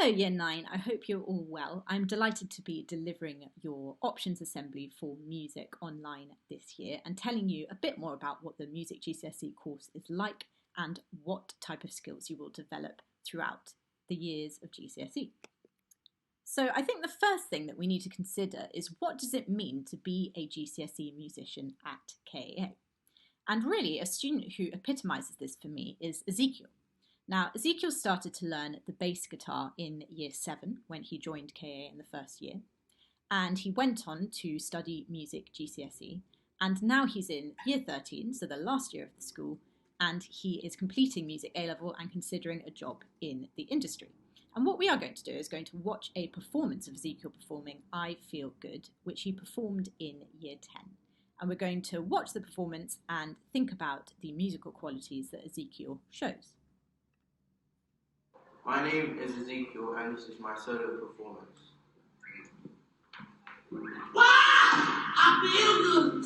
Hello Year 9, I hope you're all well. I'm delighted to be delivering your options assembly for music online this year and telling you a bit more about what the Music GCSE course is like and what type of skills you will develop throughout the years of GCSE. So I think the first thing that we need to consider is what does it mean to be a GCSE musician at KAA? And really, a student who epitomises this for me is Ezekiel. Now, Ezekiel started to learn the bass guitar in year 7 when he joined KA in the first year, and he went on to study music GCSE, and now he's in year 13, so the last year of the school, and he is completing music A-level and considering a job in the industry. And what we are going to do is going to watch a performance of Ezekiel performing I Feel Good, which he performed in year 10. And we're going to watch the performance and think about the musical qualities that Ezekiel shows. My name is Ezekiel and this is my solo performance. Wow! I feel good!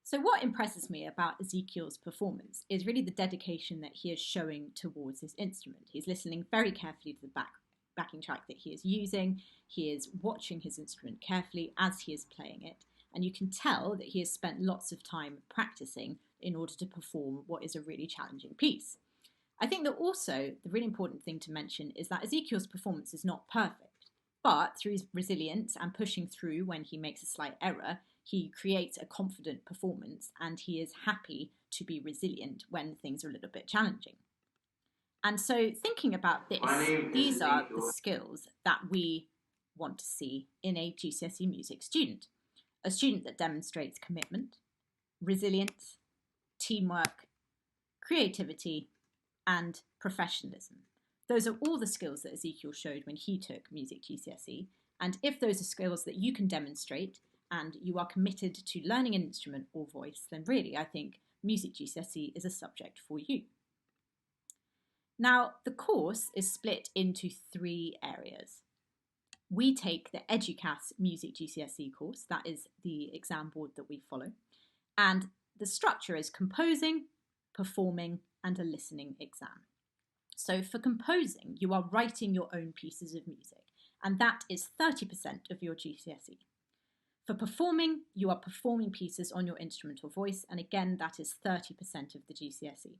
So what impresses me about Ezekiel's performance is really the dedication that he is showing towards his instrument. He's listening very carefully to the backing track that he is using. He is watching his instrument carefully as he is playing it. And you can tell that he has spent lots of time practicing in order to perform what is a really challenging piece. I think that also the really important thing to mention is that Ezekiel's performance is not perfect, but through his resilience and pushing through when he makes a slight error, he creates a confident performance and he is happy to be resilient when things are a little bit challenging. And so thinking about this, these are the skills that we want to see in a GCSE music student. A student that demonstrates commitment, resilience, teamwork, creativity, and professionalism. Those are all the skills that Ezekiel showed when he took music GCSE. And if those are skills that you can demonstrate and you are committed to learning an instrument or voice, then really I think music GCSE is a subject for you. Now, the course is split into 3 areas. We take the EduCAS Music GCSE course, that is the exam board that we follow, and the structure is composing, performing, and a listening exam. So for composing, you are writing your own pieces of music, and that is 30% of your GCSE. For performing, you are performing pieces on your instrument or voice, and again, that is 30% of the GCSE.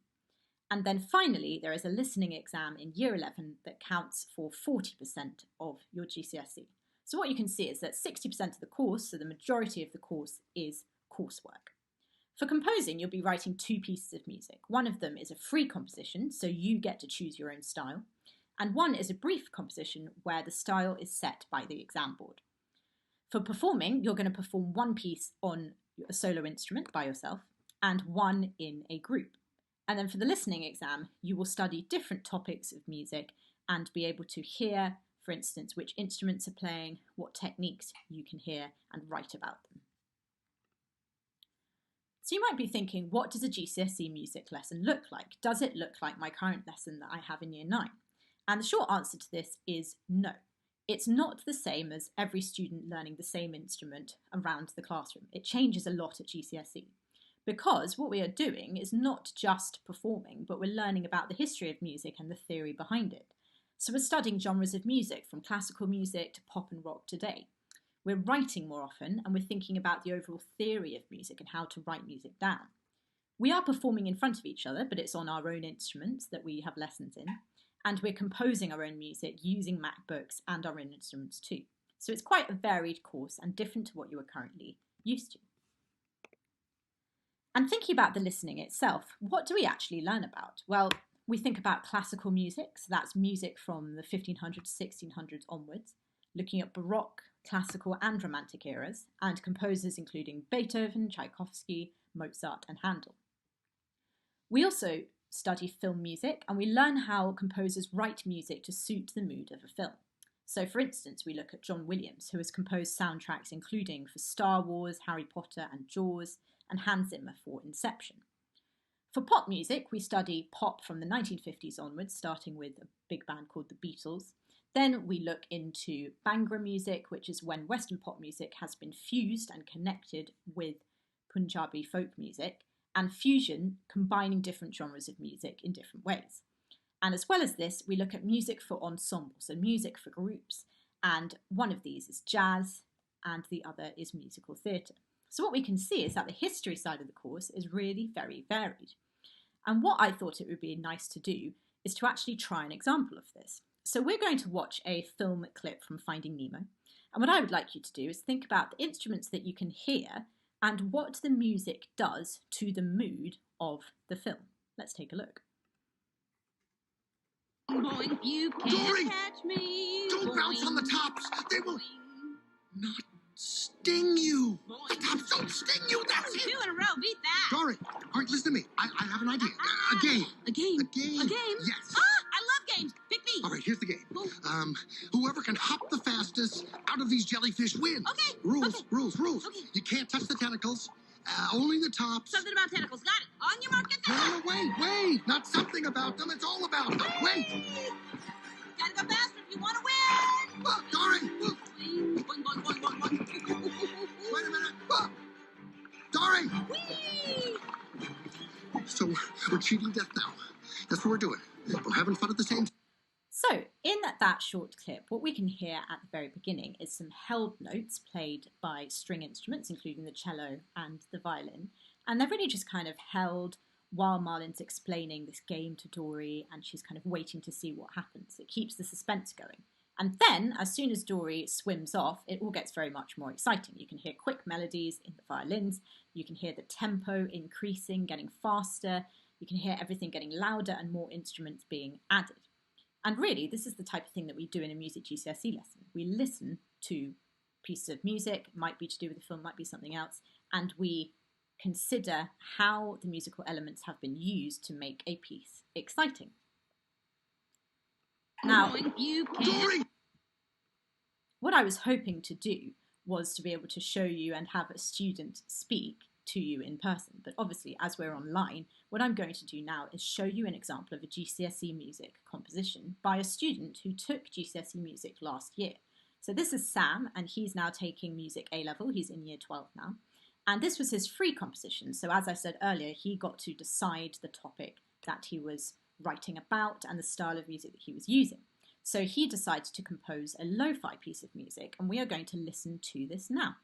And then finally, there is a listening exam in Year 11 that counts for 40% of your GCSE. So what you can see is that 60% of the course, so the majority of the course, is coursework. For composing, you'll be writing 2 pieces of music. One of them is a free composition, so you get to choose your own style. And one is a brief composition where the style is set by the exam board. For performing, you're going to perform 1 piece on a solo instrument by yourself and 1 in a group. And then for the listening exam, you will study different topics of music and be able to hear, for instance, which instruments are playing, what techniques you can hear, and write about them. So you might be thinking, what does a GCSE music lesson look like? Does it look like my current lesson that I have in Year 9? And the short answer to this is no. It's not the same as every student learning the same instrument around the classroom. It changes a lot at GCSE. Because what we are doing is not just performing, but we're learning about the history of music and the theory behind it. So we're studying genres of music, from classical music to pop and rock today. We're writing more often, and we're thinking about the overall theory of music and how to write music down. We are performing in front of each other, but it's on our own instruments that we have lessons in, and we're composing our own music using MacBooks and our own instruments too. So it's quite a varied course and different to what you are currently used to. And thinking about the listening itself, what do we actually learn about? Well, we think about classical music, so that's music from the 1500s, 1600s onwards, looking at Baroque, classical and Romantic eras, and composers including Beethoven, Tchaikovsky, Mozart and Handel. We also study film music, and we learn how composers write music to suit the mood of a film. So for instance, we look at John Williams, who has composed soundtracks including for Star Wars, Harry Potter and Jaws, and Hans Zimmer for Inception. For pop music, we study pop from the 1950s onwards, starting with a big band called the Beatles. Then we look into Bhangra music, which is when Western pop music has been fused and connected with Punjabi folk music, and fusion, combining different genres of music in different ways. And as well as this, we look at music for ensembles, so music for groups, and one of these is jazz, and the other is musical theatre. So what we can see is that the history side of the course is really very varied. And what I thought it would be nice to do is to actually try an example of this. So we're going to watch a film clip from Finding Nemo. And what I would like you to do is think about the instruments that you can hear and what the music does to the mood of the film. Let's take a look. Boing, you can't catch me. Don't bounce on the tops. They will not sting you. The tops don't sting you. That's it. 2 in a row. Beat that. Dory, all right, listen to me. I have an idea. A game. A game? A game? A game? Yes. I love games. Pick me. All right, here's the game. Oh. Whoever can hop the fastest out of these jellyfish wins. Okay. Rules, Okay. rules. Okay. You can't touch the tentacles. Only the tops. Something about tentacles. Got it. On your mark, get No, that. no, wait. Not something about them. It's all about them. Wait. Gotta go faster if you want to win. Dory. Boing, boing, boing, boing, boing. Wait a minute. Dory. Whee! So we're cheating death now. That's what we're doing. We're having fun at the same time. So in that short clip, what we can hear at the very beginning is some held notes played by string instruments, including the cello and the violin. And they're really just kind of held while Marlin's explaining this game to Dory, and she's kind of waiting to see what happens. It keeps the suspense going. And then, as soon as Dory swims off, it all gets very much more exciting. You can hear quick melodies in the violins, you can hear the tempo increasing, getting faster, you can hear everything getting louder and more instruments being added. And really, this is the type of thing that we do in a music GCSE lesson. We listen to pieces of music, might be to do with the film, might be something else, and we consider how the musical elements have been used to make a piece exciting. Now, what I was hoping to do was to be able to show you and have a student speak to you in person. But obviously, as we're online, what I'm going to do now is show you an example of a GCSE music composition by a student who took GCSE music last year. So this is Sam, and he's now taking music A-level. He's in year 12 now. And this was his free composition. So as I said earlier, he got to decide the topic that he was writing about and the style of music that he was using. So he decides to compose a lo-fi piece of music, and we are going to listen to this now.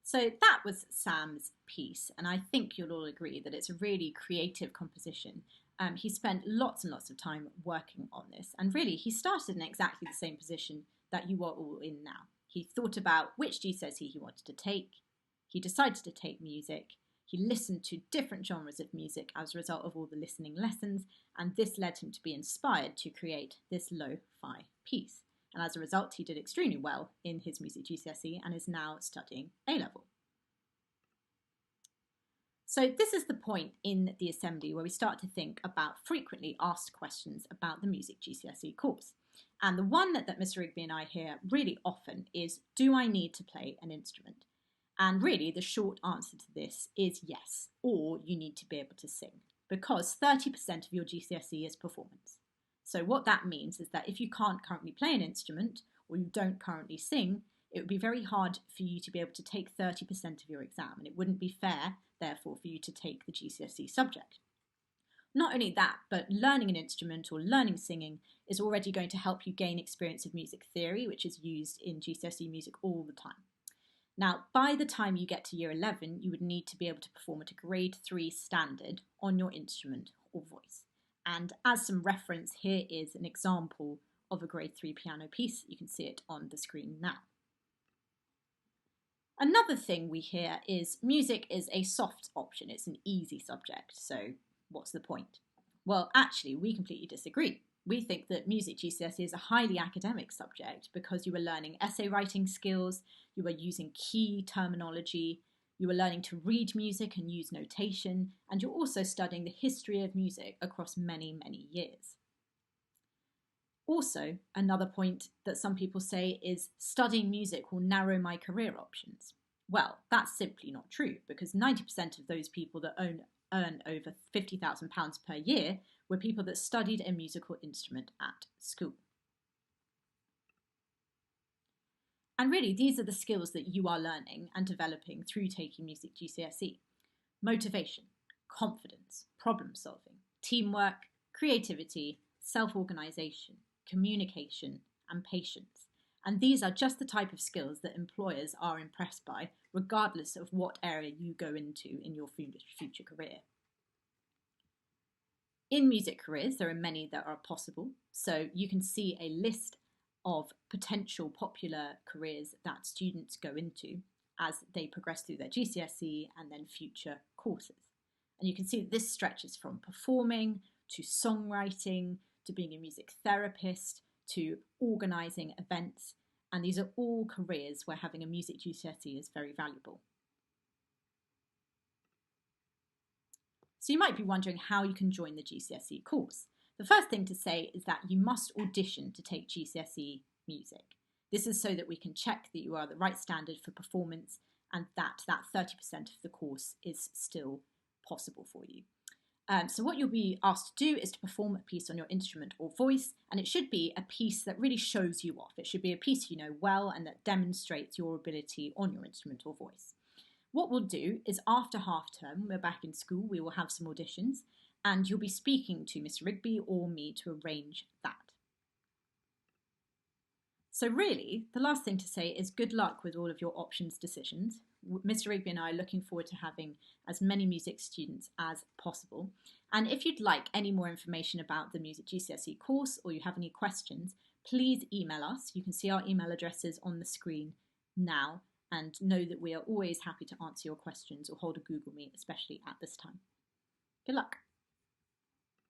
So that was Sam's piece, and I think you'll all agree that it's a really creative composition. He spent lots and lots of time working on this, and really he started in exactly the same position that you are all in now. He thought about which GCSE he wanted to take, he decided to take music, he listened to different genres of music as a result of all the listening lessons, and this led him to be inspired to create this lo-fi piece. And as a result, he did extremely well in his music GCSE and is now studying A-level. So this is the point in the assembly where we start to think about frequently asked questions about the music GCSE course. And the one that Mr. Rigby and I hear really often is, do I need to play an instrument? And really the short answer to this is yes, or you need to be able to sing, because 30% of your GCSE is performance. So what that means is that if you can't currently play an instrument or you don't currently sing, it would be very hard for you to be able to take 30% of your exam, and it wouldn't be fair, therefore, for you to take the GCSE subject. Not only that, but learning an instrument or learning singing is already going to help you gain experience of music theory, which is used in GCSE music all the time. Now, by the time you get to year 11, you would need to be able to perform at a grade 3 standard on your instrument or voice. And as some reference, here is an example of a grade 3 piano piece. You can see it on the screen now. Another thing we hear is music is a soft option. It's an easy subject, so what's the point? Well, actually, we completely disagree. We think that music GCSE is a highly academic subject because you are learning essay writing skills, you are using key terminology, you are learning to read music and use notation, and you're also studying the history of music across many, many years. Also, another point that some people say is studying music will narrow my career options. Well, that's simply not true, because 90% of those people that earn over £50,000 per year were people that studied a musical instrument at school. And really, these are the skills that you are learning and developing through taking music GCSE. Motivation. confidence, problem solving, teamwork, creativity, self-organisation, communication, and patience. And these are just the type of skills that employers are impressed by, regardless of what area you go into in your future career. In music careers, there are many that are possible. So you can see a list of potential popular careers that students go into as they progress through their GCSE and then future courses. And you can see that this stretches from performing to songwriting to being a music therapist to organising events. And these are all careers where having a music GCSE is very valuable. So you might be wondering how you can join the GCSE course. The first thing to say is that you must audition to take GCSE music. This is so that we can check that you are the right standard for performance and that 30% of the course is still possible for you. So what you'll be asked to do is to perform a piece on your instrument or voice, and it should be a piece that really shows you off. It should be a piece you know well and that demonstrates your ability on your instrument or voice. What we'll do is after half term, we're back in school, we will have some auditions and you'll be speaking to Mr. Rigby or me to arrange that. So really, the last thing to say is good luck with all of your options decisions. Mr. Rigby and I are looking forward to having as many music students as possible. And if you'd like any more information about the Music GCSE course or you have any questions, please email us. You can see our email addresses on the screen now, and know that we are always happy to answer your questions or hold a Google Meet, especially at this time. Good luck.